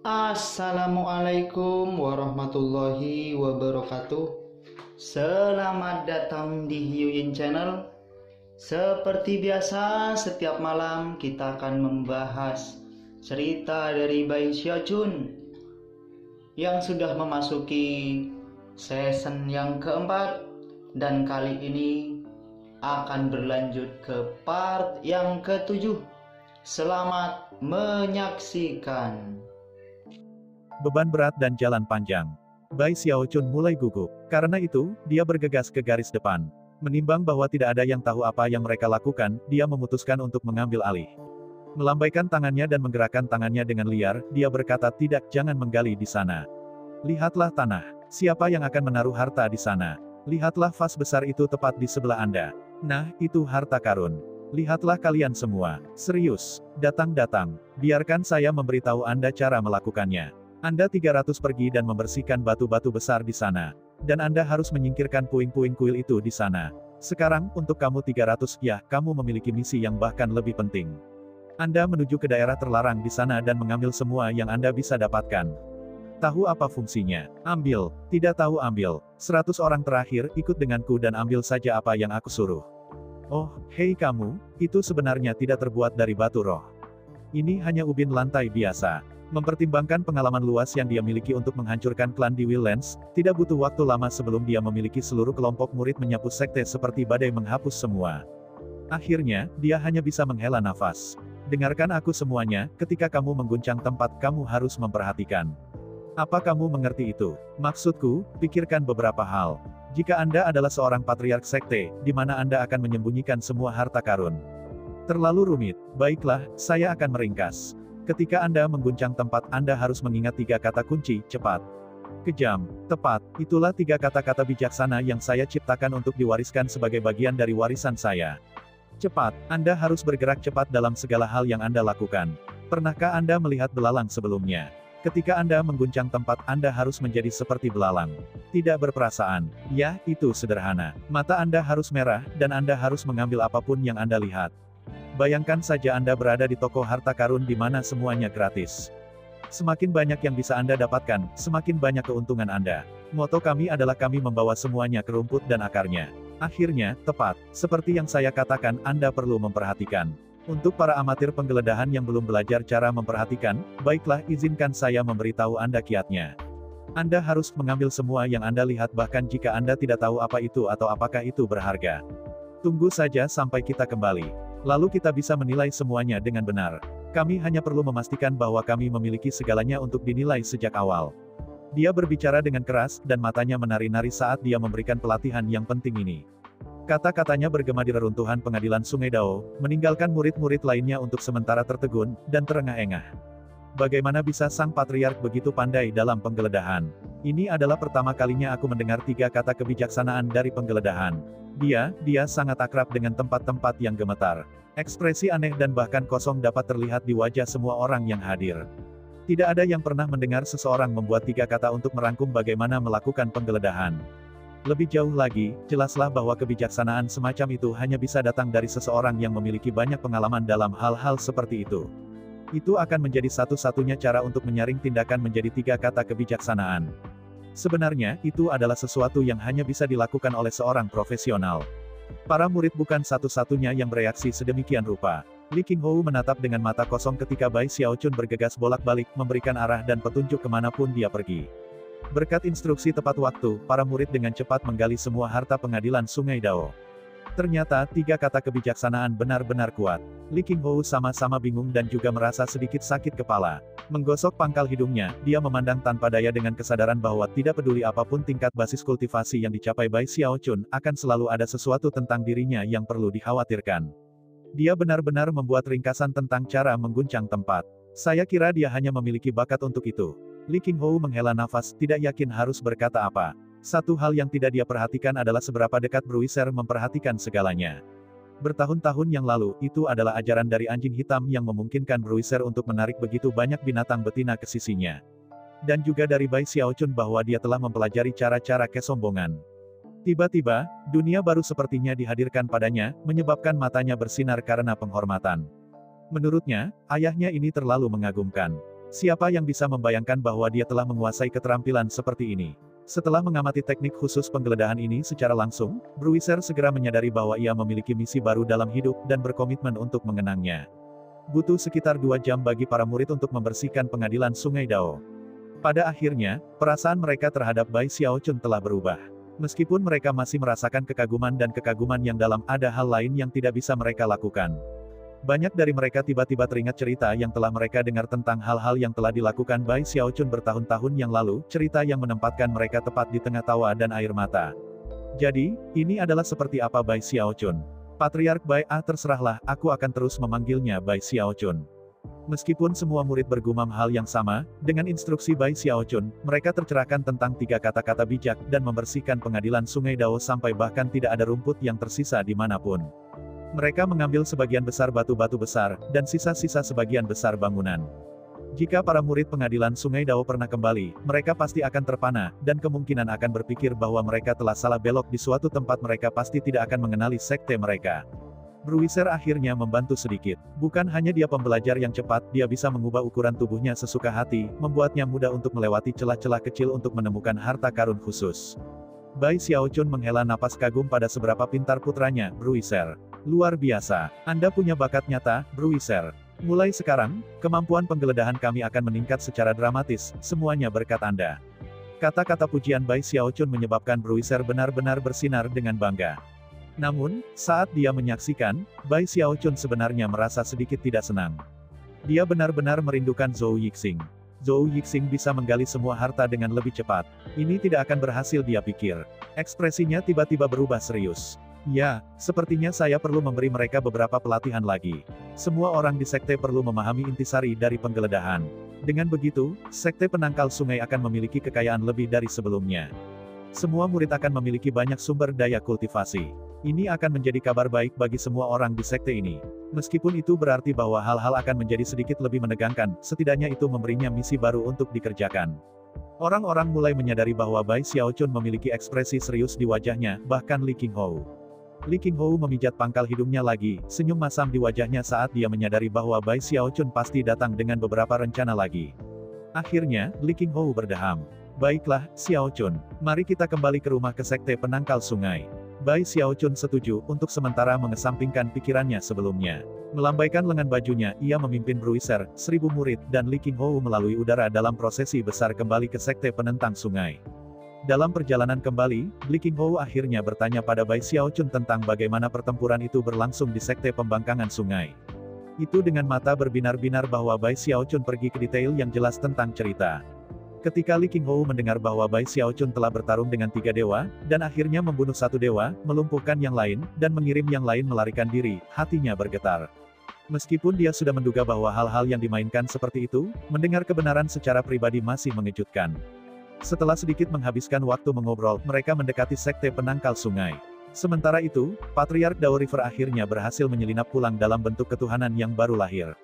Assalamualaikum warahmatullahi wabarakatuh. Selamat datang di Hyuyin Channel. Seperti biasa, setiap malam kita akan membahas cerita dari Bai Xiaojun yang sudah memasuki season yang keempat, dan kali ini akan berlanjut ke part yang ketujuh. Selamat menyaksikan. Beban berat dan jalan panjang. Bai Xiaojun mulai gugup. Karena itu, dia bergegas ke garis depan. Menimbang bahwa tidak ada yang tahu apa yang mereka lakukan, dia memutuskan untuk mengambil alih. Melambaikan tangannya dan menggerakkan tangannya dengan liar, dia berkata, "Tidak, jangan menggali di sana. Lihatlah tanah. Siapa yang akan menaruh harta di sana? Lihatlah vas besar itu tepat di sebelah Anda. Nah, itu harta karun. Lihatlah kalian semua. Serius. Datang. Biarkan saya memberitahu Anda cara melakukannya. Anda 300 pergi dan membersihkan batu-batu besar di sana. Dan Anda harus menyingkirkan puing-puing kuil itu di sana. Sekarang, untuk kamu 300, ya, kamu memiliki misi yang bahkan lebih penting. Anda menuju ke daerah terlarang di sana dan mengambil semua yang Anda bisa dapatkan. Tahu apa fungsinya? Ambil. Tidak tahu ambil. 100 orang terakhir, ikut denganku dan ambil saja apa yang aku suruh. Oh, hei kamu, itu sebenarnya tidak terbuat dari batu roh. Ini hanya ubin lantai biasa. Mempertimbangkan pengalaman luas yang dia miliki untuk menghancurkan klan di Willens, tidak butuh waktu lama sebelum dia memiliki seluruh kelompok murid menyapu sekte seperti badai menghapus semua. Akhirnya, dia hanya bisa menghela nafas. Dengarkan aku semuanya, ketika kamu mengguncang tempat, kamu harus memperhatikan. Apa kamu mengerti itu? Maksudku, pikirkan beberapa hal. Jika Anda adalah seorang patriark sekte, di mana Anda akan menyembunyikan semua harta karun? Terlalu rumit. Baiklah, saya akan meringkas. Ketika Anda mengguncang tempat, Anda harus mengingat 3 kata kunci: cepat, kejam, tepat. Itulah 3 kata-kata bijaksana yang saya ciptakan untuk diwariskan sebagai bagian dari warisan saya. Cepat, Anda harus bergerak cepat dalam segala hal yang Anda lakukan. Pernahkah Anda melihat belalang sebelumnya? Ketika Anda mengguncang tempat, Anda harus menjadi seperti belalang. Tidak berperasaan. Ya, itu sederhana. Mata Anda harus merah, dan Anda harus mengambil apapun yang Anda lihat. Bayangkan saja Anda berada di toko harta karun di mana semuanya gratis. Semakin banyak yang bisa Anda dapatkan, semakin banyak keuntungan Anda. Moto kami adalah kami membawa semuanya ke rumput dan akarnya. Akhirnya, tepat, seperti yang saya katakan, Anda perlu memperhatikan. Untuk para amatir penggeledahan yang belum belajar cara memperhatikan, baiklah, izinkan saya memberitahu Anda kiatnya. Anda harus mengambil semua yang Anda lihat bahkan jika Anda tidak tahu apa itu atau apakah itu berharga. Tunggu saja sampai kita kembali. Lalu kita bisa menilai semuanya dengan benar. Kami hanya perlu memastikan bahwa kami memiliki segalanya untuk dinilai sejak awal. Dia berbicara dengan keras, dan matanya menari-nari saat dia memberikan pelatihan yang penting ini. Kata-katanya bergema di reruntuhan pengadilan Sungai Dao, meninggalkan murid-murid lainnya untuk sementara tertegun, dan terengah-engah. Bagaimana bisa sang patriark begitu pandai dalam penggeledahan? Ini adalah pertama kalinya aku mendengar 3 kata kebijaksanaan dari penggeledahan. Dia sangat akrab dengan tempat-tempat yang gemetar. Ekspresi aneh dan bahkan kosong dapat terlihat di wajah semua orang yang hadir. Tidak ada yang pernah mendengar seseorang membuat 3 kata untuk merangkum bagaimana melakukan penggeledahan. Lebih jauh lagi, jelaslah bahwa kebijaksanaan semacam itu hanya bisa datang dari seseorang yang memiliki banyak pengalaman dalam hal-hal seperti itu. Itu akan menjadi satu-satunya cara untuk menyaring tindakan menjadi 3 kata kebijaksanaan. Sebenarnya, itu adalah sesuatu yang hanya bisa dilakukan oleh seorang profesional. Para murid bukan satu-satunya yang bereaksi sedemikian rupa. Li Qinghou menatap dengan mata kosong ketika Bai Xiaojun bergegas bolak-balik, memberikan arah dan petunjuk kemanapun dia pergi. Berkat instruksi tepat waktu, para murid dengan cepat menggali semua harta pengadilan Sungai Dao. Ternyata, 3 kata kebijaksanaan benar-benar kuat. Li Qinghou sama-sama bingung dan juga merasa sedikit sakit kepala. Menggosok pangkal hidungnya, dia memandang tanpa daya dengan kesadaran bahwa tidak peduli apapun tingkat basis kultivasi yang dicapai Bai Xiaojun, akan selalu ada sesuatu tentang dirinya yang perlu dikhawatirkan. Dia benar-benar membuat ringkasan tentang cara mengguncang tempat. Saya kira dia hanya memiliki bakat untuk itu. Li Qinghou menghela nafas, tidak yakin harus berkata apa. Satu hal yang tidak dia perhatikan adalah seberapa dekat Bruiser memperhatikan segalanya. Bertahun-tahun yang lalu, itu adalah ajaran dari anjing hitam yang memungkinkan Bruiser untuk menarik begitu banyak binatang betina ke sisinya. Dan juga dari Bai Xiaojun bahwa dia telah mempelajari cara-cara kesombongan. Tiba-tiba, dunia baru sepertinya dihadirkan padanya, menyebabkan matanya bersinar karena penghormatan. Menurutnya, ayahnya ini terlalu mengagumkan. Siapa yang bisa membayangkan bahwa dia telah menguasai keterampilan seperti ini? Setelah mengamati teknik khusus penggeledahan ini secara langsung, Bruiser segera menyadari bahwa ia memiliki misi baru dalam hidup dan berkomitmen untuk mengenangnya. Butuh sekitar 2 jam bagi para murid untuk membersihkan pengadilan Sungai Dao. Pada akhirnya, perasaan mereka terhadap Bai Xiaochun telah berubah. Meskipun mereka masih merasakan kekaguman dan kekaguman yang dalam, ada hal lain yang tidak bisa mereka lakukan. Banyak dari mereka tiba-tiba teringat cerita yang telah mereka dengar tentang hal-hal yang telah dilakukan Bai Xiaochun bertahun-tahun yang lalu, cerita yang menempatkan mereka tepat di tengah tawa dan air mata. Jadi, ini adalah seperti apa Bai Xiaochun? Patriark Bai, terserahlah, aku akan terus memanggilnya Bai Xiaochun. Meskipun semua murid bergumam hal yang sama, dengan instruksi Bai Xiaochun, mereka tercerahkan tentang 3 kata-kata bijak dan membersihkan pengadilan Sungai Dao sampai bahkan tidak ada rumput yang tersisa dimanapun. Mereka mengambil sebagian besar batu-batu besar, dan sisa-sisa sebagian besar bangunan. Jika para murid pengadilan Sungai Dao pernah kembali, mereka pasti akan terpana, dan kemungkinan akan berpikir bahwa mereka telah salah belok di suatu tempat. Mereka pasti tidak akan mengenali sekte mereka. Bruiser akhirnya membantu sedikit. Bukan hanya dia pembelajar yang cepat, dia bisa mengubah ukuran tubuhnya sesuka hati, membuatnya mudah untuk melewati celah-celah kecil untuk menemukan harta karun khusus. Bai Xiaochun menghela napas kagum pada seberapa pintar putranya, Bruiser. Luar biasa. Anda punya bakat nyata, Bruiser. Mulai sekarang, kemampuan penggeledahan kami akan meningkat secara dramatis, semuanya berkat Anda. Kata-kata pujian Bai Xiaochun menyebabkan Bruiser benar-benar bersinar dengan bangga. Namun, saat dia menyaksikan, Bai Xiaochun sebenarnya merasa sedikit tidak senang. Dia benar-benar merindukan Zhou Yixing. Zhou Yixing bisa menggali semua harta dengan lebih cepat. Ini tidak akan berhasil, dia pikir. Ekspresinya tiba-tiba berubah serius. Ya, sepertinya saya perlu memberi mereka beberapa pelatihan lagi. Semua orang di sekte perlu memahami intisari dari penggeledahan. Dengan begitu, sekte penangkal sungai akan memiliki kekayaan lebih dari sebelumnya. Semua murid akan memiliki banyak sumber daya kultivasi. Ini akan menjadi kabar baik bagi semua orang di sekte ini. Meskipun itu berarti bahwa hal-hal akan menjadi sedikit lebih menegangkan, setidaknya itu memberinya misi baru untuk dikerjakan. Orang-orang mulai menyadari bahwa Bai Xiaochun memiliki ekspresi serius di wajahnya, bahkan Li Qinghou. Li Qinghou memijat pangkal hidungnya lagi, senyum masam di wajahnya saat dia menyadari bahwa Bai Xiaochun pasti datang dengan beberapa rencana lagi. Akhirnya, Li Qinghou berdeham. Baiklah, Xiaochun, mari kita kembali ke rumah ke sekte penangkal sungai. Bai Xiaochun setuju, untuk sementara mengesampingkan pikirannya sebelumnya. Melambaikan lengan bajunya, ia memimpin Bruiser, 1000 murid, dan Li Qinghou melalui udara dalam prosesi besar kembali ke sekte penentang sungai. Dalam perjalanan kembali, Li Qinghou akhirnya bertanya pada Bai Xiaochun tentang bagaimana pertempuran itu berlangsung di sekte pembangkangan sungai. Itu dengan mata berbinar-binar bahwa Bai Xiaochun pergi ke detail yang jelas tentang cerita. Ketika Li Qinghou mendengar bahwa Bai Xiaochun telah bertarung dengan 3 dewa, dan akhirnya membunuh 1 dewa, melumpuhkan yang lain, dan mengirim yang lain melarikan diri, hatinya bergetar. Meskipun dia sudah menduga bahwa hal-hal yang dimainkan seperti itu, mendengar kebenaran secara pribadi masih mengejutkan. Setelah sedikit menghabiskan waktu mengobrol, mereka mendekati sekte penangkal sungai. Sementara itu, Patriark Dao River akhirnya berhasil menyelinap pulang dalam bentuk ketuhanan yang baru lahir.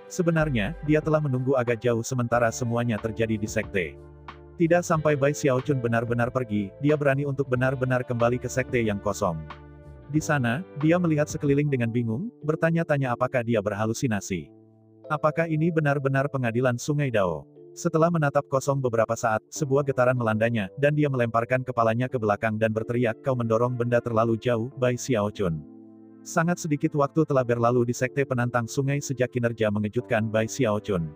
Sebenarnya, dia telah menunggu agak jauh sementara semuanya terjadi di sekte. Tidak sampai Bai Xiaochun benar-benar pergi, dia berani untuk benar-benar kembali ke sekte yang kosong. Di sana, dia melihat sekeliling dengan bingung, bertanya-tanya apakah dia berhalusinasi. Apakah ini benar-benar pengadilan Sungai Dao? Setelah menatap kosong beberapa saat, sebuah getaran melandanya, dan dia melemparkan kepalanya ke belakang dan berteriak, "Kau mendorong benda terlalu jauh, Bai Xiaochun." Sangat sedikit waktu telah berlalu di sekte penantang sungai sejak kinerja mengejutkan Bai Xiaochun.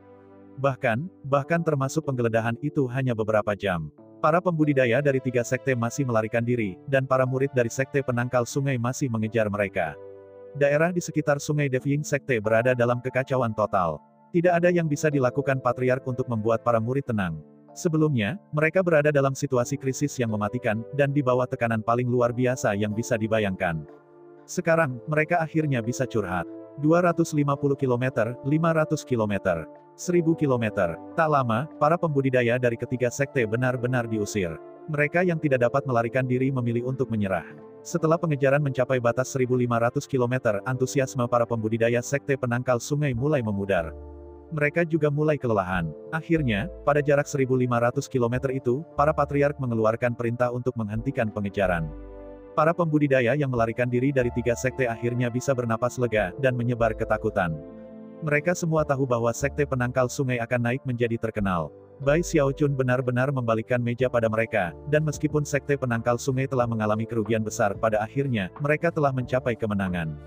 Bahkan termasuk penggeledahan itu hanya beberapa jam. Para pembudidaya dari 3 sekte masih melarikan diri, dan para murid dari sekte penangkal sungai masih mengejar mereka. Daerah di sekitar sungai Devying sekte berada dalam kekacauan total. Tidak ada yang bisa dilakukan Patriark untuk membuat para murid tenang. Sebelumnya, mereka berada dalam situasi krisis yang mematikan, dan di bawah tekanan paling luar biasa yang bisa dibayangkan. Sekarang, mereka akhirnya bisa curhat. 250 km, 500 km, 1000 km. Tak lama, para pembudidaya dari ketiga sekte benar-benar diusir. Mereka yang tidak dapat melarikan diri memilih untuk menyerah. Setelah pengejaran mencapai batas 1500 km, antusiasme para pembudidaya sekte penangkal sungai mulai memudar. Mereka juga mulai kelelahan. Akhirnya, pada jarak 1500 km itu, para patriark mengeluarkan perintah untuk menghentikan pengejaran. Para pembudidaya yang melarikan diri dari 3 sekte akhirnya bisa bernapas lega, dan menyebar ketakutan. Mereka semua tahu bahwa sekte penangkal sungai akan naik menjadi terkenal. Bai Xiaochun benar-benar membalikkan meja pada mereka, dan meskipun sekte penangkal sungai telah mengalami kerugian besar, pada akhirnya, mereka telah mencapai kemenangan.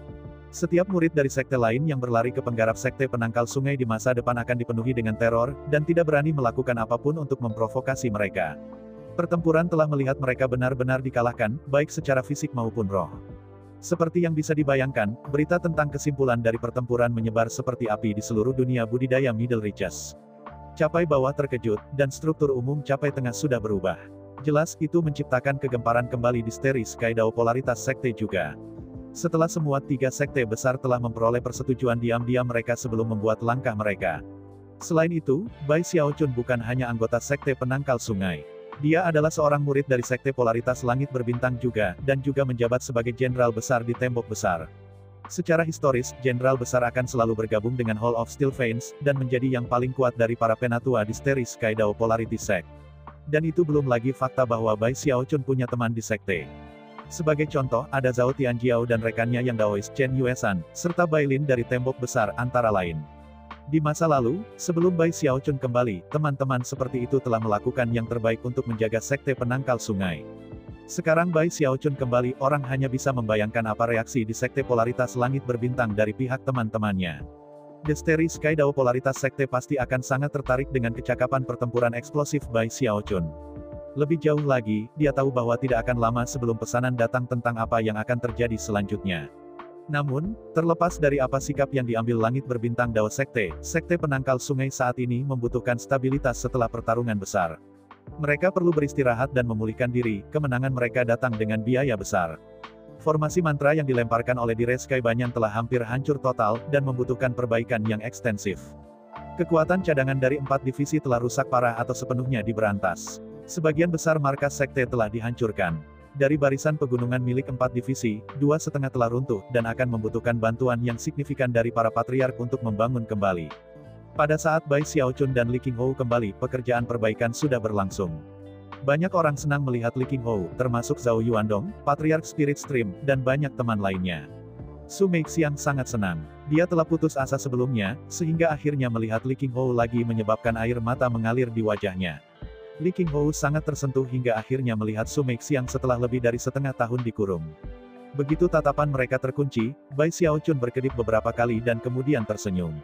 Setiap murid dari sekte lain yang berlari ke penggarap sekte penangkal sungai di masa depan akan dipenuhi dengan teror, dan tidak berani melakukan apapun untuk memprovokasi mereka. Pertempuran telah melihat mereka benar-benar dikalahkan, baik secara fisik maupun roh. Seperti yang bisa dibayangkan, berita tentang kesimpulan dari pertempuran menyebar seperti api di seluruh dunia budidaya Middle Reaches. Capai bawah terkejut, dan struktur umum capai tengah sudah berubah. Jelas, itu menciptakan kegemparan kembali di Starry Sky Dao polaritas sekte juga. Setelah semua tiga sekte besar telah memperoleh persetujuan diam-diam mereka sebelum membuat langkah mereka. Selain itu, Bai Xiaochun bukan hanya anggota sekte penangkal sungai. Dia adalah seorang murid dari sekte polaritas langit berbintang juga, dan juga menjabat sebagai jenderal besar di tembok besar. Secara historis, jenderal besar akan selalu bergabung dengan Hall of Steel Veins, dan menjadi yang paling kuat dari para penatua di Starry Sky Dao Polarity Sect. Dan itu belum lagi fakta bahwa Bai Xiaochun punya teman di sekte. Sebagai contoh, ada Zhao Tianjiao dan rekannya yang Daois Chen Yuesan, serta Bai Lin dari tembok besar, antara lain. Di masa lalu, sebelum Bai Xiaochun kembali, teman-teman seperti itu telah melakukan yang terbaik untuk menjaga sekte penangkal sungai. Sekarang Bai Xiaochun kembali, orang hanya bisa membayangkan apa reaksi di sekte polaritas langit berbintang dari pihak teman-temannya. The Starry Sky Dao polaritas sekte pasti akan sangat tertarik dengan kecakapan pertempuran eksplosif Bai Xiaochun. Lebih jauh lagi, dia tahu bahwa tidak akan lama sebelum pesanan datang tentang apa yang akan terjadi selanjutnya. Namun, terlepas dari apa sikap yang diambil langit berbintang Dao Sekte, sekte penangkal sungai saat ini membutuhkan stabilitas setelah pertarungan besar. Mereka perlu beristirahat dan memulihkan diri, kemenangan mereka datang dengan biaya besar. Formasi mantra yang dilemparkan oleh Dire Sky Banyan telah hampir hancur total, dan membutuhkan perbaikan yang ekstensif. Kekuatan cadangan dari 4 divisi telah rusak parah atau sepenuhnya diberantas. Sebagian besar markas sekte telah dihancurkan. Dari barisan pegunungan milik 4 divisi, 2,5 telah runtuh, dan akan membutuhkan bantuan yang signifikan dari para patriark untuk membangun kembali. Pada saat Bai Xiaochun dan Li Qinghou kembali, pekerjaan perbaikan sudah berlangsung. Banyak orang senang melihat Li Qinghou, termasuk Zhao Yuandong, patriark Spirit Stream, dan banyak teman lainnya. Su Meixiang sangat senang. Dia telah putus asa sebelumnya, sehingga akhirnya melihat Li Qinghou lagi menyebabkan air mata mengalir di wajahnya. Li Qinghou sangat tersentuh hingga akhirnya melihat Su Meixiang setelah lebih dari setengah tahun dikurung. Begitu tatapan mereka terkunci, Bai Xiaochun berkedip beberapa kali dan kemudian tersenyum.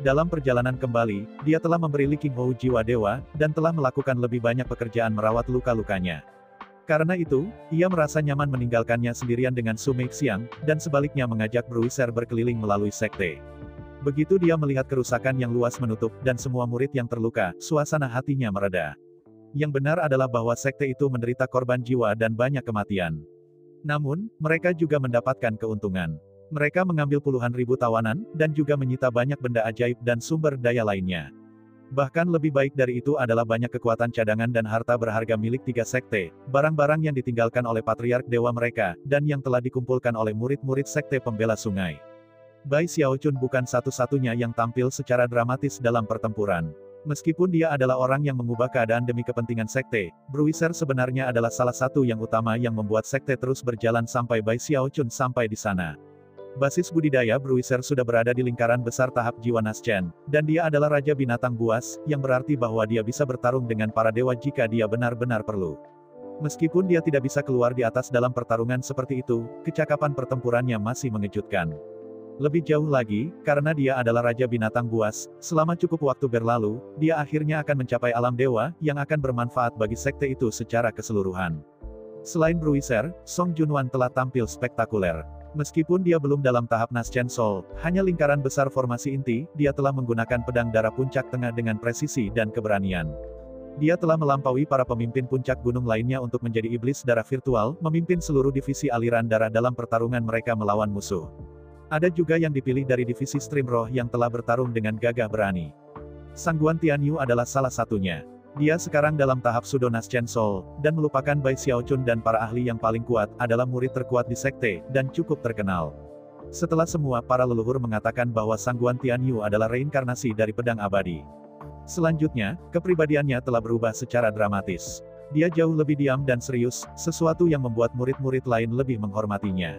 Dalam perjalanan kembali, dia telah memberi Li Qinghou jiwa dewa, dan telah melakukan lebih banyak pekerjaan merawat luka-lukanya. Karena itu, ia merasa nyaman meninggalkannya sendirian dengan Su Meixiang, dan sebaliknya mengajak Bruiser berkeliling melalui sekte. Begitu dia melihat kerusakan yang luas menutup, dan semua murid yang terluka, suasana hatinya mereda. Yang benar adalah bahwa sekte itu menderita korban jiwa dan banyak kematian. Namun, mereka juga mendapatkan keuntungan. Mereka mengambil puluhan ribu tawanan, dan juga menyita banyak benda ajaib dan sumber daya lainnya. Bahkan lebih baik dari itu adalah banyak kekuatan cadangan dan harta berharga milik 3 sekte, barang-barang yang ditinggalkan oleh patriark dewa mereka, dan yang telah dikumpulkan oleh murid-murid sekte pembela sungai. Bai Xiaochun bukan satu-satunya yang tampil secara dramatis dalam pertempuran. Meskipun dia adalah orang yang mengubah keadaan demi kepentingan sekte, Bruiser sebenarnya adalah salah satu yang utama yang membuat sekte terus berjalan sampai Bai Xiaochun sampai di sana. Basis budidaya Bruiser sudah berada di lingkaran besar tahap jiwa Naschen, dan dia adalah Raja Binatang Buas, yang berarti bahwa dia bisa bertarung dengan para dewa jika dia benar-benar perlu. Meskipun dia tidak bisa keluar di atas dalam pertarungan seperti itu, kecakapan pertempurannya masih mengejutkan. Lebih jauh lagi, karena dia adalah Raja Binatang Buas, selama cukup waktu berlalu, dia akhirnya akan mencapai alam dewa, yang akan bermanfaat bagi sekte itu secara keseluruhan. Selain Bruiser, Song Junwan telah tampil spektakuler. Meskipun dia belum dalam tahap Naschen Soul, hanya lingkaran besar formasi inti, dia telah menggunakan pedang darah puncak tengah dengan presisi dan keberanian. Dia telah melampaui para pemimpin puncak gunung lainnya untuk menjadi iblis darah virtual, memimpin seluruh divisi aliran darah dalam pertarungan mereka melawan musuh. Ada juga yang dipilih dari divisi Stream Roh yang telah bertarung dengan gagah berani. Sangguan Tianyu adalah salah satunya. Dia sekarang dalam tahap Pseudo Naschen Soul, dan melupakan Bai Xiaochun dan para ahli yang paling kuat, adalah murid terkuat di sekte, dan cukup terkenal. Setelah semua, para leluhur mengatakan bahwa Sangguan Tianyu adalah reinkarnasi dari pedang abadi. Selanjutnya, kepribadiannya telah berubah secara dramatis. Dia jauh lebih diam dan serius, sesuatu yang membuat murid-murid lain lebih menghormatinya.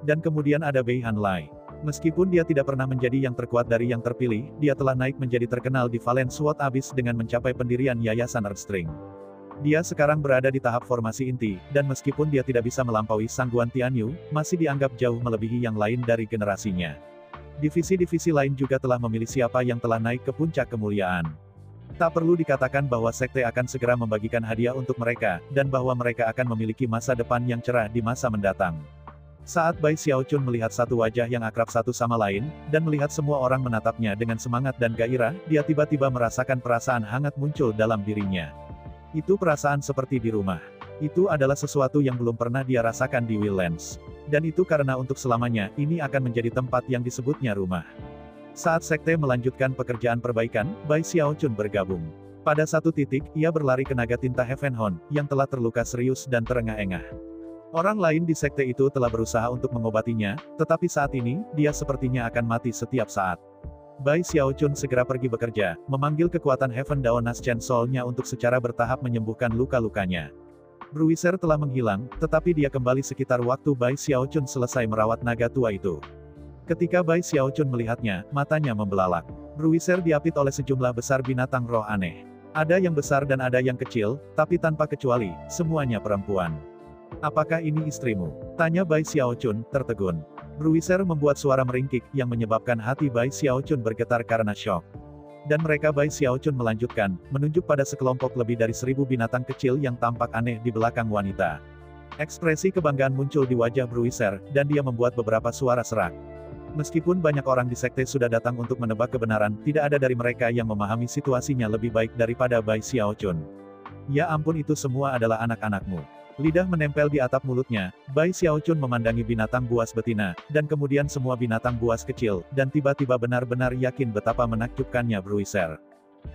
Dan kemudian ada Bei Hanlai. Meskipun dia tidak pernah menjadi yang terkuat dari yang terpilih, dia telah naik menjadi terkenal di Valen Sword Abyss dengan mencapai pendirian Yayasan Earthstring. Dia sekarang berada di tahap formasi inti, dan meskipun dia tidak bisa melampaui Sang Guan Tianyu, masih dianggap jauh melebihi yang lain dari generasinya. Divisi-divisi lain juga telah memilih siapa yang telah naik ke puncak kemuliaan. Tak perlu dikatakan bahwa sekte akan segera membagikan hadiah untuk mereka, dan bahwa mereka akan memiliki masa depan yang cerah di masa mendatang. Saat Bai Xiaochun melihat satu wajah yang akrab satu sama lain, dan melihat semua orang menatapnya dengan semangat dan gairah, dia tiba-tiba merasakan perasaan hangat muncul dalam dirinya. Itu perasaan seperti di rumah. Itu adalah sesuatu yang belum pernah dia rasakan di Wildlands. Dan itu karena untuk selamanya, ini akan menjadi tempat yang disebutnya rumah. Saat sekte melanjutkan pekerjaan perbaikan, Bai Xiaochun bergabung. Pada satu titik, ia berlari ke naga tinta Heavenhorn, yang telah terluka serius dan terengah-engah. Orang lain di sekte itu telah berusaha untuk mengobatinya, tetapi saat ini, dia sepertinya akan mati setiap saat. Bai Xiaochun segera pergi bekerja, memanggil kekuatan Heaven Daonas Chainsaw-nya untuk secara bertahap menyembuhkan luka-lukanya. Bruiser telah menghilang, tetapi dia kembali sekitar waktu Bai Xiaochun selesai merawat naga tua itu. Ketika Bai Xiaochun melihatnya, matanya membelalak. Bruiser diapit oleh sejumlah besar binatang roh aneh. Ada yang besar dan ada yang kecil, tapi tanpa kecuali, semuanya perempuan. "Apakah ini istrimu?" tanya Bai Xiaochun, tertegun. Bruiser membuat suara meringkik, yang menyebabkan hati Bai Xiaochun bergetar karena syok. Dan mereka Bai Xiaochun melanjutkan, menunjuk pada sekelompok lebih dari 1000 binatang kecil yang tampak aneh di belakang wanita. Ekspresi kebanggaan muncul di wajah Bruiser, dan dia membuat beberapa suara serak. Meskipun banyak orang di sekte sudah datang untuk menebak kebenaran, tidak ada dari mereka yang memahami situasinya lebih baik daripada Bai Xiaochun. "Ya ampun, itu semua adalah anak-anakmu." Lidah menempel di atap mulutnya, Bai Xiaochun memandangi binatang buas betina, dan kemudian semua binatang buas kecil, dan tiba-tiba benar-benar yakin betapa menakjubkannya Bruiser.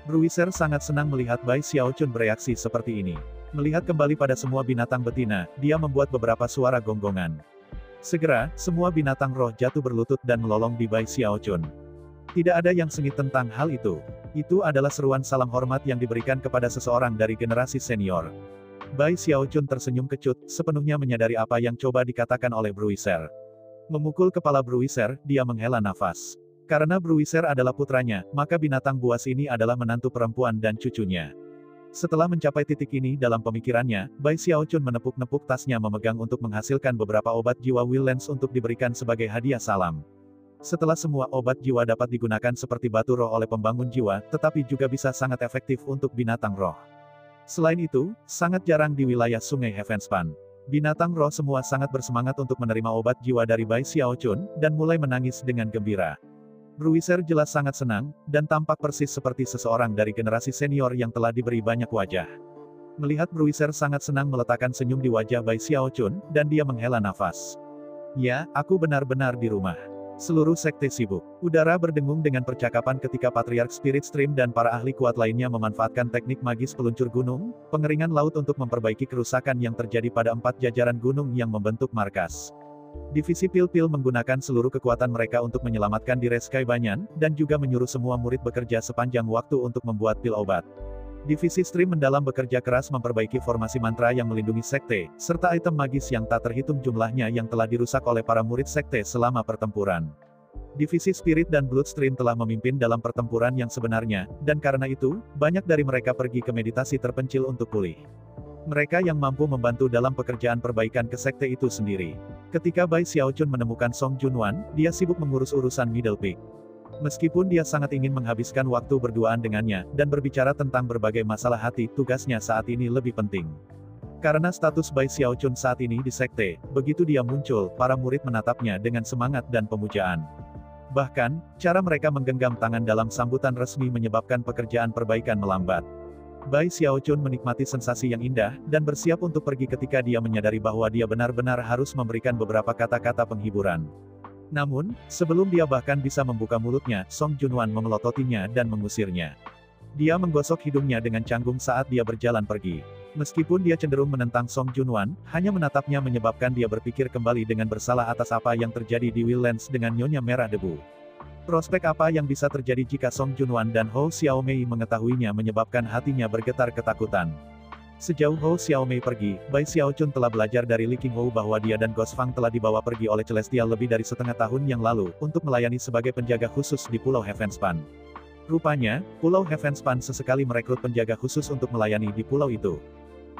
Bruiser sangat senang melihat Bai Xiaochun bereaksi seperti ini. Melihat kembali pada semua binatang betina, dia membuat beberapa suara gonggongan. Segera, semua binatang roh jatuh berlutut dan melolong di Bai Xiaochun. Tidak ada yang sengit tentang hal itu. Itu adalah seruan salam hormat yang diberikan kepada seseorang dari generasi senior. Bai Xiaochun tersenyum kecut, sepenuhnya menyadari apa yang coba dikatakan oleh Bruiser. Memukul kepala Bruiser, dia menghela nafas. Karena Bruiser adalah putranya, maka binatang buas ini adalah menantu perempuan dan cucunya. Setelah mencapai titik ini dalam pemikirannya, Bai Xiaochun menepuk-nepuk tasnya memegang untuk menghasilkan beberapa obat jiwa Wildlands untuk diberikan sebagai hadiah salam. Setelah semua obat jiwa dapat digunakan seperti batu roh oleh pembangun jiwa, tetapi juga bisa sangat efektif untuk binatang roh. Selain itu, sangat jarang di wilayah Sungai Heavenspan. Binatang roh semua sangat bersemangat untuk menerima obat jiwa dari Bai Xiaochun, dan mulai menangis dengan gembira. Bruiser jelas sangat senang, dan tampak persis seperti seseorang dari generasi senior yang telah diberi banyak wajah. Melihat Bruiser sangat senang meletakkan senyum di wajah Bai Xiaochun, dan dia menghela nafas. "Ya, aku benar-benar di rumah." Seluruh sekte sibuk. Udara berdengung dengan percakapan ketika Patriark Spirit Stream dan para ahli kuat lainnya memanfaatkan teknik magis peluncur gunung, pengeringan laut untuk memperbaiki kerusakan yang terjadi pada 4 jajaran gunung yang membentuk markas. Divisi Pil-Pil menggunakan seluruh kekuatan mereka untuk menyelamatkan diri Sky Banyan, dan juga menyuruh semua murid bekerja sepanjang waktu untuk membuat pil obat. Divisi Stream Mendalam bekerja keras memperbaiki formasi mantra yang melindungi sekte, serta item magis yang tak terhitung jumlahnya yang telah dirusak oleh para murid sekte selama pertempuran. Divisi Spirit dan Bloodstream telah memimpin dalam pertempuran yang sebenarnya, dan karena itu, banyak dari mereka pergi ke meditasi terpencil untuk pulih. Mereka yang mampu membantu dalam pekerjaan perbaikan ke sekte itu sendiri. Ketika Bai Xiaochun menemukan Song Junwan, dia sibuk mengurus urusan Middle Peak. Meskipun dia sangat ingin menghabiskan waktu berduaan dengannya, dan berbicara tentang berbagai masalah hati, tugasnya saat ini lebih penting. Karena status Bai Xiaochun saat ini di sekte, begitu dia muncul, para murid menatapnya dengan semangat dan pemujaan. Bahkan, cara mereka menggenggam tangan dalam sambutan resmi menyebabkan pekerjaan perbaikan melambat. Bai Xiaochun menikmati sensasi yang indah, dan bersiap untuk pergi ketika dia menyadari bahwa dia benar-benar harus memberikan beberapa kata-kata penghiburan. Namun, sebelum dia bahkan bisa membuka mulutnya, Song Junwan memelototinya dan mengusirnya. Dia menggosok hidungnya dengan canggung saat dia berjalan pergi. Meskipun dia cenderung menentang Song Junwan, hanya menatapnya menyebabkan dia berpikir kembali dengan bersalah atas apa yang terjadi di Wildlands dengan Nyonya Merah Debu. Prospek apa yang bisa terjadi jika Song Junwan dan Hou Xiaomei mengetahuinya menyebabkan hatinya bergetar ketakutan. Sejauh Hou Xiaomei pergi, Bai Xiaochun telah belajar dari Li Qinghou bahwa dia dan Ghost Fang telah dibawa pergi oleh Celestial lebih dari setengah tahun yang lalu, untuk melayani sebagai penjaga khusus di Pulau Heavenspan. Rupanya, Pulau Heavenspan sesekali merekrut penjaga khusus untuk melayani di pulau itu.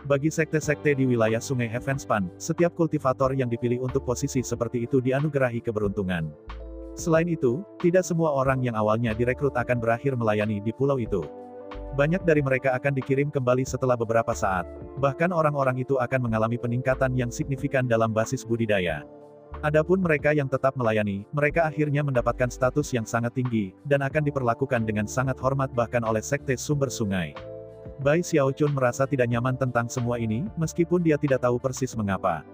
Bagi sekte-sekte di wilayah Sungai Heavenspan, setiap kultivator yang dipilih untuk posisi seperti itu dianugerahi keberuntungan. Selain itu, tidak semua orang yang awalnya direkrut akan berakhir melayani di pulau itu. Banyak dari mereka akan dikirim kembali setelah beberapa saat. Bahkan orang-orang itu akan mengalami peningkatan yang signifikan dalam basis budidaya. Adapun mereka yang tetap melayani, mereka akhirnya mendapatkan status yang sangat tinggi, dan akan diperlakukan dengan sangat hormat bahkan oleh sekte sumber sungai. Bai Xiaochun merasa tidak nyaman tentang semua ini, meskipun dia tidak tahu persis mengapa.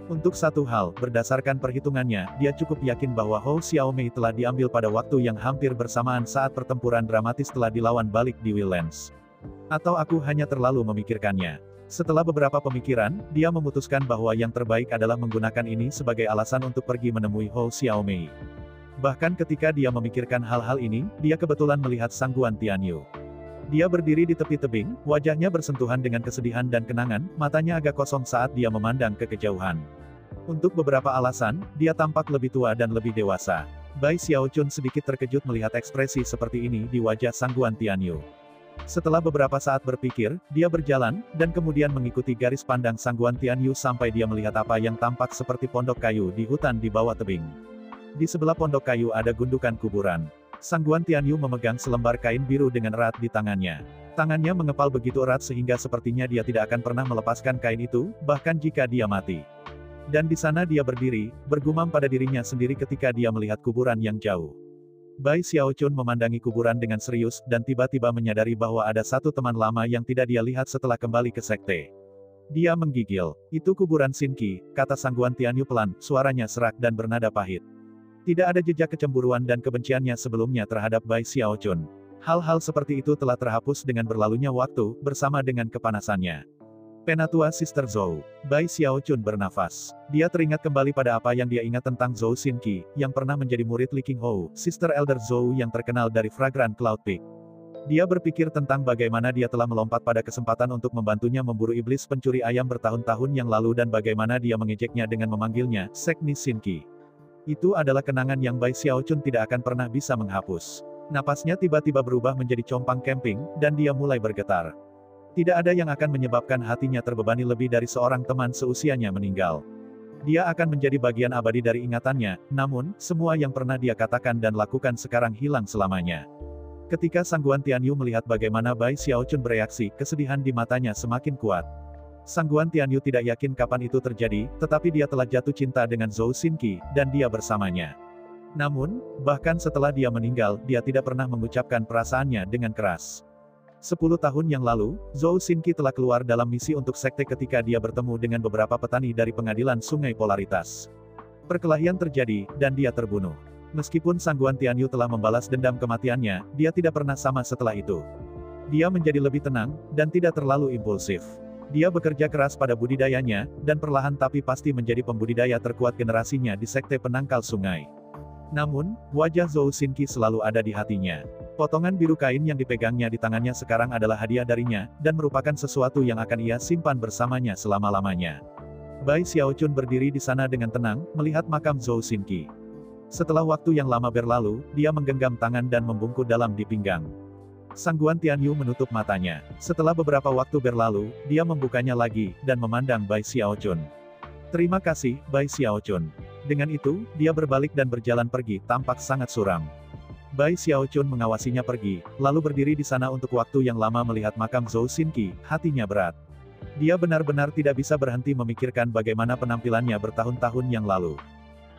Untuk satu hal, berdasarkan perhitungannya, dia cukup yakin bahwa Hou Xiaomei telah diambil pada waktu yang hampir bersamaan saat pertempuran dramatis telah dilawan balik di Willens. Atau aku hanya terlalu memikirkannya. Setelah beberapa pemikiran, dia memutuskan bahwa yang terbaik adalah menggunakan ini sebagai alasan untuk pergi menemui Hou Xiaomei. Bahkan ketika dia memikirkan hal-hal ini, dia kebetulan melihat Sangguan Tianyu. Dia berdiri di tepi tebing, wajahnya bersentuhan dengan kesedihan dan kenangan, matanya agak kosong saat dia memandang ke kejauhan. Untuk beberapa alasan, dia tampak lebih tua dan lebih dewasa. Bai Xiaochun sedikit terkejut melihat ekspresi seperti ini di wajah Sangguan Tianyu. Setelah beberapa saat berpikir, dia berjalan, dan kemudian mengikuti garis pandang Sangguan Tianyu sampai dia melihat apa yang tampak seperti pondok kayu di hutan di bawah tebing. Di sebelah pondok kayu ada gundukan kuburan. Sangguan Tianyu memegang selembar kain biru dengan erat di tangannya. Tangannya mengepal begitu erat sehingga sepertinya dia tidak akan pernah melepaskan kain itu, bahkan jika dia mati. Dan di sana dia berdiri, bergumam pada dirinya sendiri ketika dia melihat kuburan yang jauh. Bai Xiaochun memandangi kuburan dengan serius, dan tiba-tiba menyadari bahwa ada satu teman lama yang tidak dia lihat setelah kembali ke sekte. Dia menggigil. Itu kuburan Sinki, kata Sangguan Tianyu pelan, suaranya serak dan bernada pahit. Tidak ada jejak kecemburuan dan kebenciannya sebelumnya terhadap Bai Xiaochun. Hal-hal seperti itu telah terhapus dengan berlalunya waktu, bersama dengan kepanasannya. Penatua Sister Zhou. Bai Xiaochun bernafas. Dia teringat kembali pada apa yang dia ingat tentang Zhou Xinqi, yang pernah menjadi murid Li Qinghou, Sister Elder Zhou yang terkenal dari Fragrant Cloud Peak. Dia berpikir tentang bagaimana dia telah melompat pada kesempatan untuk membantunya memburu iblis pencuri ayam bertahun-tahun yang lalu dan bagaimana dia mengejeknya dengan memanggilnya, Sekni Xinqi. Itu adalah kenangan yang Bai Xiaochun tidak akan pernah bisa menghapus. Napasnya tiba-tiba berubah menjadi compang kemping, dan dia mulai bergetar. Tidak ada yang akan menyebabkan hatinya terbebani lebih dari seorang teman seusianya meninggal. Dia akan menjadi bagian abadi dari ingatannya, namun, semua yang pernah dia katakan dan lakukan sekarang hilang selamanya. Ketika Sangguan Tianyu melihat bagaimana Bai Xiaochun bereaksi, kesedihan di matanya semakin kuat. Sangguan Tianyu tidak yakin kapan itu terjadi, tetapi dia telah jatuh cinta dengan Zhou Xinqi, dan dia bersamanya. Namun, bahkan setelah dia meninggal, dia tidak pernah mengucapkan perasaannya dengan keras. 10 tahun yang lalu, Zhou Xinqi telah keluar dalam misi untuk sekte ketika dia bertemu dengan beberapa petani dari pengadilan Sungai Polaritas. Perkelahian terjadi, dan dia terbunuh. Meskipun Sangguan Tianyu telah membalas dendam kematiannya, dia tidak pernah sama setelah itu. Dia menjadi lebih tenang, dan tidak terlalu impulsif. Dia bekerja keras pada budidayanya, dan perlahan tapi pasti menjadi pembudidaya terkuat generasinya di sekte penangkal sungai. Namun, wajah Zhou Xinqi selalu ada di hatinya. Potongan biru kain yang dipegangnya di tangannya sekarang adalah hadiah darinya, dan merupakan sesuatu yang akan ia simpan bersamanya selama-lamanya. Bai Xiaochun berdiri di sana dengan tenang, melihat makam Zhou Xinqi. Setelah waktu yang lama berlalu, dia menggenggam tangan dan membungkuk dalam di pinggang. Sangguan Tianyu menutup matanya. Setelah beberapa waktu berlalu, dia membukanya lagi, dan memandang Bai Xiaochun. Terima kasih, Bai Xiaochun. Dengan itu, dia berbalik dan berjalan pergi, tampak sangat suram. Bai Xiaochun mengawasinya pergi, lalu berdiri di sana untuk waktu yang lama melihat makam Zhou Xinqi, hatinya berat. Dia benar-benar tidak bisa berhenti memikirkan bagaimana penampilannya bertahun-tahun yang lalu.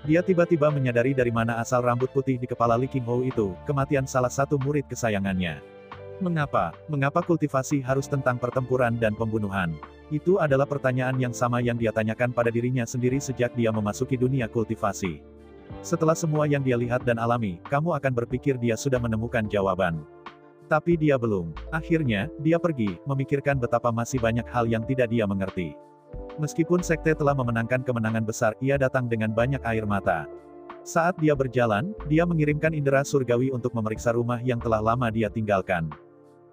Dia tiba-tiba menyadari dari mana asal rambut putih di kepala Li Qinghou itu, kematian salah satu murid kesayangannya. Mengapa kultivasi harus tentang pertempuran dan pembunuhan? Itu adalah pertanyaan yang sama yang dia tanyakan pada dirinya sendiri sejak dia memasuki dunia kultivasi. Setelah semua yang dia lihat dan alami, kamu akan berpikir dia sudah menemukan jawaban. Tapi dia belum. Akhirnya, dia pergi, memikirkan betapa masih banyak hal yang tidak dia mengerti. Meskipun sekte telah memenangkan kemenangan besar, ia datang dengan banyak air mata. Saat dia berjalan, dia mengirimkan indera surgawi untuk memeriksa rumah yang telah lama dia tinggalkan.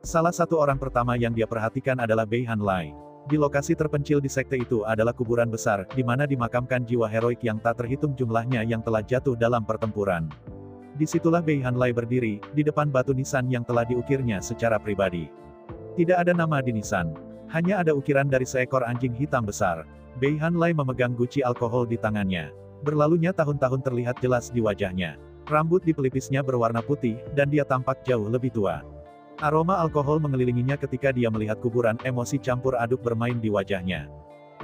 Salah satu orang pertama yang dia perhatikan adalah Bei Hanlai. Di lokasi terpencil di sekte itu adalah kuburan besar, di mana dimakamkan jiwa heroik yang tak terhitung jumlahnya yang telah jatuh dalam pertempuran. Disitulah Bei Hanlai berdiri, di depan batu nisan yang telah diukirnya secara pribadi. Tidak ada nama di nisan. Hanya ada ukiran dari seekor anjing hitam besar. Bei Hanlai memegang guci alkohol di tangannya. Berlalunya tahun-tahun terlihat jelas di wajahnya. Rambut di pelipisnya berwarna putih, dan dia tampak jauh lebih tua. Aroma alkohol mengelilinginya ketika dia melihat kuburan, emosi campur aduk bermain di wajahnya.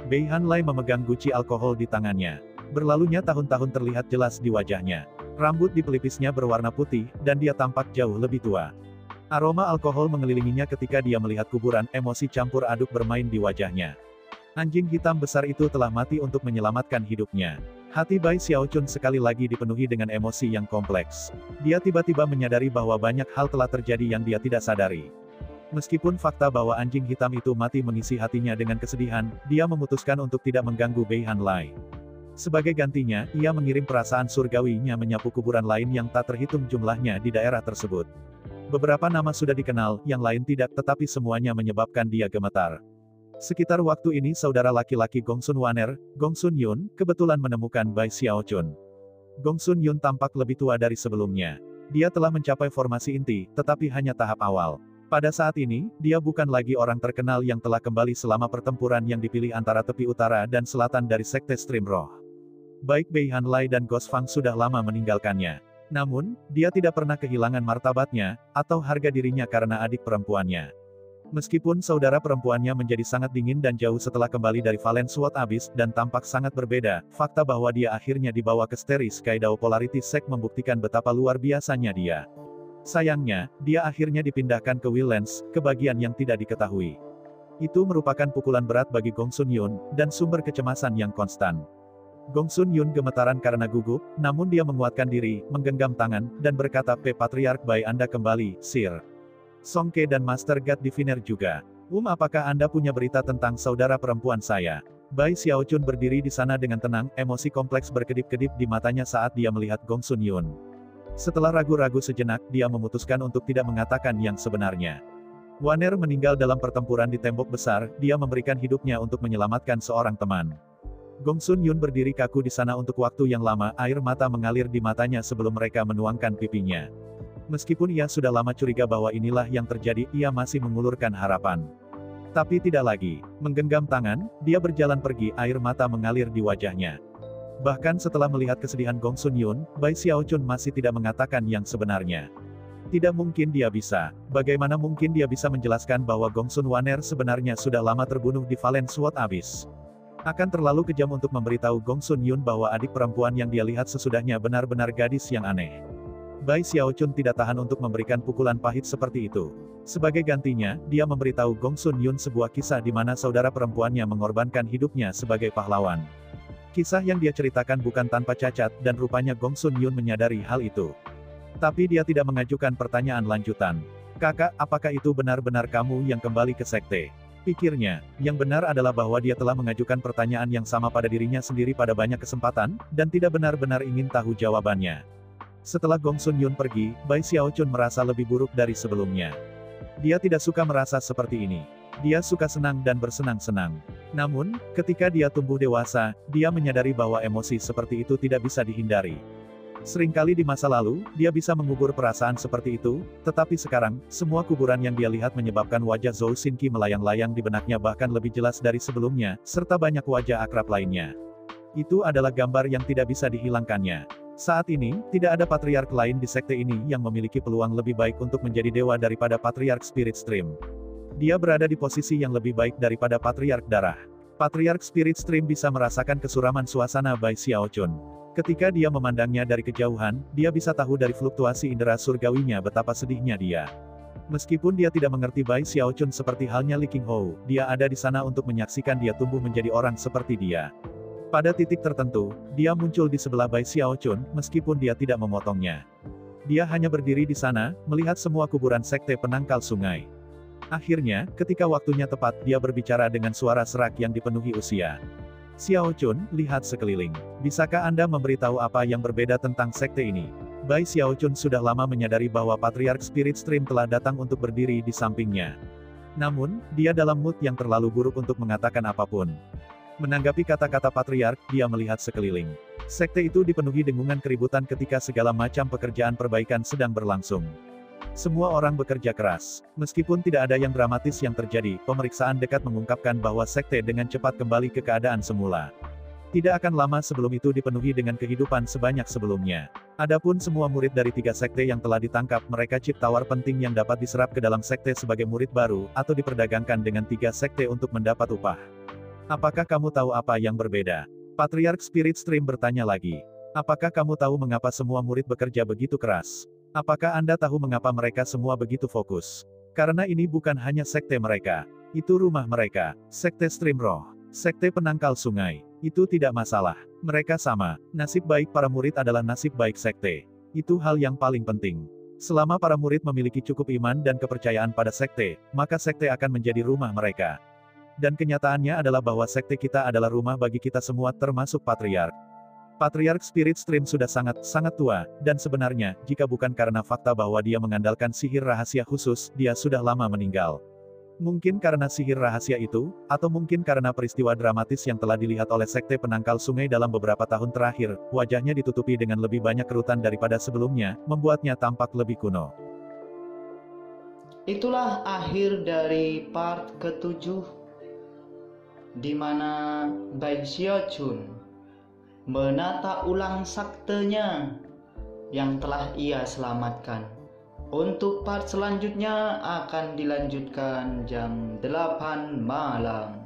Bei Hanlai memegang guci alkohol di tangannya. Berlalunya tahun-tahun terlihat jelas di wajahnya. Rambut di pelipisnya berwarna putih, dan dia tampak jauh lebih tua. Aroma alkohol mengelilinginya ketika dia melihat kuburan, emosi campur aduk bermain di wajahnya. Anjing hitam besar itu telah mati untuk menyelamatkan hidupnya. Hati Bai Xiaochun sekali lagi dipenuhi dengan emosi yang kompleks. Dia tiba-tiba menyadari bahwa banyak hal telah terjadi yang dia tidak sadari. Meskipun fakta bahwa anjing hitam itu mati mengisi hatinya dengan kesedihan, dia memutuskan untuk tidak mengganggu Bei Hanlai. Sebagai gantinya, ia mengirim perasaan surgawinya menyapu kuburan lain yang tak terhitung jumlahnya di daerah tersebut. Beberapa nama sudah dikenal, yang lain tidak, tetapi semuanya menyebabkan dia gemetar. Sekitar waktu ini saudara laki-laki Gongsun Waner, Gongsun Yun, kebetulan menemukan Bai Xiaochun. Gongsun Yun tampak lebih tua dari sebelumnya. Dia telah mencapai formasi inti, tetapi hanya tahap awal. Pada saat ini, dia bukan lagi orang terkenal yang telah kembali selama pertempuran yang dipilih antara tepi utara dan selatan dari Sekte Stream Roh. Baik Bei Hanlai dan Ghost Fang sudah lama meninggalkannya. Namun, dia tidak pernah kehilangan martabatnya, atau harga dirinya karena adik perempuannya. Meskipun saudara perempuannya menjadi sangat dingin dan jauh setelah kembali dari Valen Sword Abyss dan tampak sangat berbeda, fakta bahwa dia akhirnya dibawa ke Starry Sky Dao Polarity Sect membuktikan betapa luar biasanya dia. Sayangnya, dia akhirnya dipindahkan ke Willens, ke bagian yang tidak diketahui. Itu merupakan pukulan berat bagi Gongsun Yun, dan sumber kecemasan yang konstan. Gongsun Yun gemetaran karena gugup, namun dia menguatkan diri, menggenggam tangan, dan berkata, Patriark Bai Anda kembali, Sir. Song Ke dan Master God Diviner juga. Apakah Anda punya berita tentang saudara perempuan saya? Bai Xiaochun berdiri di sana dengan tenang, emosi kompleks berkedip-kedip di matanya saat dia melihat Gongsun Yun. Setelah ragu-ragu sejenak, dia memutuskan untuk tidak mengatakan yang sebenarnya. Waner meninggal dalam pertempuran di tembok besar, dia memberikan hidupnya untuk menyelamatkan seorang teman. Gongsun Yun berdiri kaku di sana untuk waktu yang lama, air mata mengalir di matanya sebelum mereka menuangkan pipinya. Meskipun ia sudah lama curiga bahwa inilah yang terjadi, ia masih mengulurkan harapan. Tapi tidak lagi. Menggenggam tangan, dia berjalan pergi, air mata mengalir di wajahnya. Bahkan setelah melihat kesedihan Gongsun Yun, Bai Xiaochun masih tidak mengatakan yang sebenarnya. Tidak mungkin dia bisa. Bagaimana mungkin dia bisa menjelaskan bahwa Gongsun Waner sebenarnya sudah lama terbunuh di Valen Sword Abyss? Akan terlalu kejam untuk memberitahu Gongsun Yun bahwa adik perempuan yang dia lihat sesudahnya benar-benar gadis yang aneh. Bai Xiaochun tidak tahan untuk memberikan pukulan pahit seperti itu. Sebagai gantinya, dia memberitahu Gongsun Yun sebuah kisah di mana saudara perempuannya mengorbankan hidupnya sebagai pahlawan. Kisah yang dia ceritakan bukan tanpa cacat, dan rupanya Gongsun Yun menyadari hal itu. Tapi dia tidak mengajukan pertanyaan lanjutan. Kakak, apakah itu benar-benar kamu yang kembali ke sekte? Pikirnya, yang benar adalah bahwa dia telah mengajukan pertanyaan yang sama pada dirinya sendiri pada banyak kesempatan, dan tidak benar-benar ingin tahu jawabannya. Setelah Gongsun Yun pergi, Bai Xiaochun merasa lebih buruk dari sebelumnya. Dia tidak suka merasa seperti ini. Dia suka senang dan bersenang-senang. Namun, ketika dia tumbuh dewasa, dia menyadari bahwa emosi seperti itu tidak bisa dihindari. Seringkali di masa lalu, dia bisa mengubur perasaan seperti itu, tetapi sekarang, semua kuburan yang dia lihat menyebabkan wajah Zhou Xinqi melayang-layang di benaknya bahkan lebih jelas dari sebelumnya, serta banyak wajah akrab lainnya. Itu adalah gambar yang tidak bisa dihilangkannya. Saat ini, tidak ada patriark lain di sekte ini yang memiliki peluang lebih baik untuk menjadi dewa daripada patriark Spirit Stream. Dia berada di posisi yang lebih baik daripada patriark darah. Patriark Spirit Stream bisa merasakan kesuraman suasana Bai Xiaochun. Ketika dia memandangnya dari kejauhan, dia bisa tahu dari fluktuasi indera surgawinya betapa sedihnya dia. Meskipun dia tidak mengerti Bai Xiaochun seperti halnya Li Qinghou, dia ada di sana untuk menyaksikan dia tumbuh menjadi orang seperti dia. Pada titik tertentu, dia muncul di sebelah Bai Xiaochun, meskipun dia tidak memotongnya. Dia hanya berdiri di sana, melihat semua kuburan sekte penangkal sungai. Akhirnya, ketika waktunya tepat, dia berbicara dengan suara serak yang dipenuhi usia. Xiaochun, lihat sekeliling. Bisakah Anda memberitahu apa yang berbeda tentang sekte ini? Bai Xiaochun sudah lama menyadari bahwa Patriark Spirit Stream telah datang untuk berdiri di sampingnya. Namun, dia dalam mood yang terlalu buruk untuk mengatakan apapun. Menanggapi kata-kata patriark, dia melihat sekeliling. Sekte itu dipenuhi dengungan keributan ketika segala macam pekerjaan perbaikan sedang berlangsung. Semua orang bekerja keras. Meskipun tidak ada yang dramatis yang terjadi, pemeriksaan dekat mengungkapkan bahwa sekte dengan cepat kembali ke keadaan semula. Tidak akan lama sebelum itu dipenuhi dengan kehidupan sebanyak sebelumnya. Adapun semua murid dari 3 sekte yang telah ditangkap, mereka chip tawar penting yang dapat diserap ke dalam sekte sebagai murid baru, atau diperdagangkan dengan 3 sekte untuk mendapat upah. Apakah kamu tahu apa yang berbeda? Patriark Spirit Stream bertanya lagi. Apakah kamu tahu mengapa semua murid bekerja begitu keras? Apakah Anda tahu mengapa mereka semua begitu fokus? Karena ini bukan hanya sekte mereka. Itu rumah mereka. Sekte Stream Roh. Sekte penangkal sungai. Itu tidak masalah. Mereka sama. Nasib baik para murid adalah nasib baik sekte. Itu hal yang paling penting. Selama para murid memiliki cukup iman dan kepercayaan pada sekte, maka sekte akan menjadi rumah mereka. Dan kenyataannya adalah bahwa sekte kita adalah rumah bagi kita semua termasuk patriark. Patriark Spirit Stream sudah sangat tua, dan sebenarnya, jika bukan karena fakta bahwa dia mengandalkan sihir rahasia khusus, dia sudah lama meninggal. Mungkin karena sihir rahasia itu, atau mungkin karena peristiwa dramatis yang telah dilihat oleh sekte penangkal sungai dalam beberapa tahun terakhir, wajahnya ditutupi dengan lebih banyak kerutan daripada sebelumnya, membuatnya tampak lebih kuno. Itulah akhir dari part ke-7, di mana Bai Xiaochun menata ulang saktenya yang telah ia selamatkan. Untuk part selanjutnya akan dilanjutkan jam 8 malam.